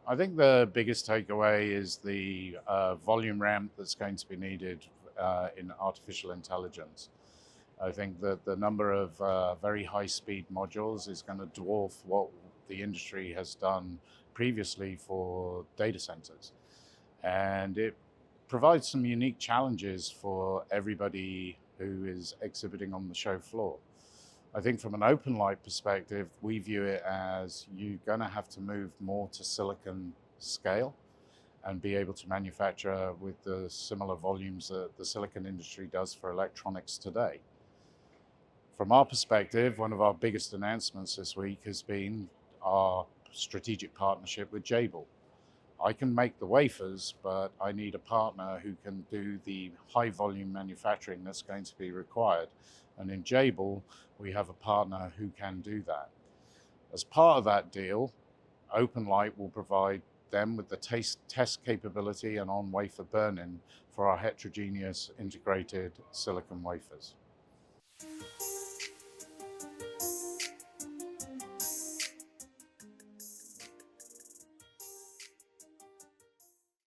I think the biggest takeaway is the volume ramp that's going to be needed in artificial intelligence. I think that the number of very high-speed modules is going to dwarf what the industry has done previously for data centers. And it provides some unique challenges for everybody who is exhibiting on the show floor. I think from an OpenLight perspective, we view it as you're going to have to move more to silicon scale and be able to manufacture with the similar volumes that the silicon industry does for electronics today. From our perspective, one of our biggest announcements this week has been our strategic partnership with Jabil. I can make the wafers, but I need a partner who can do the high volume manufacturing that's going to be required. And in Jabil, we have a partner who can do that. As part of that deal, OpenLight will provide them with the test capability and on-wafer burn-in for our heterogeneous integrated silicon wafers.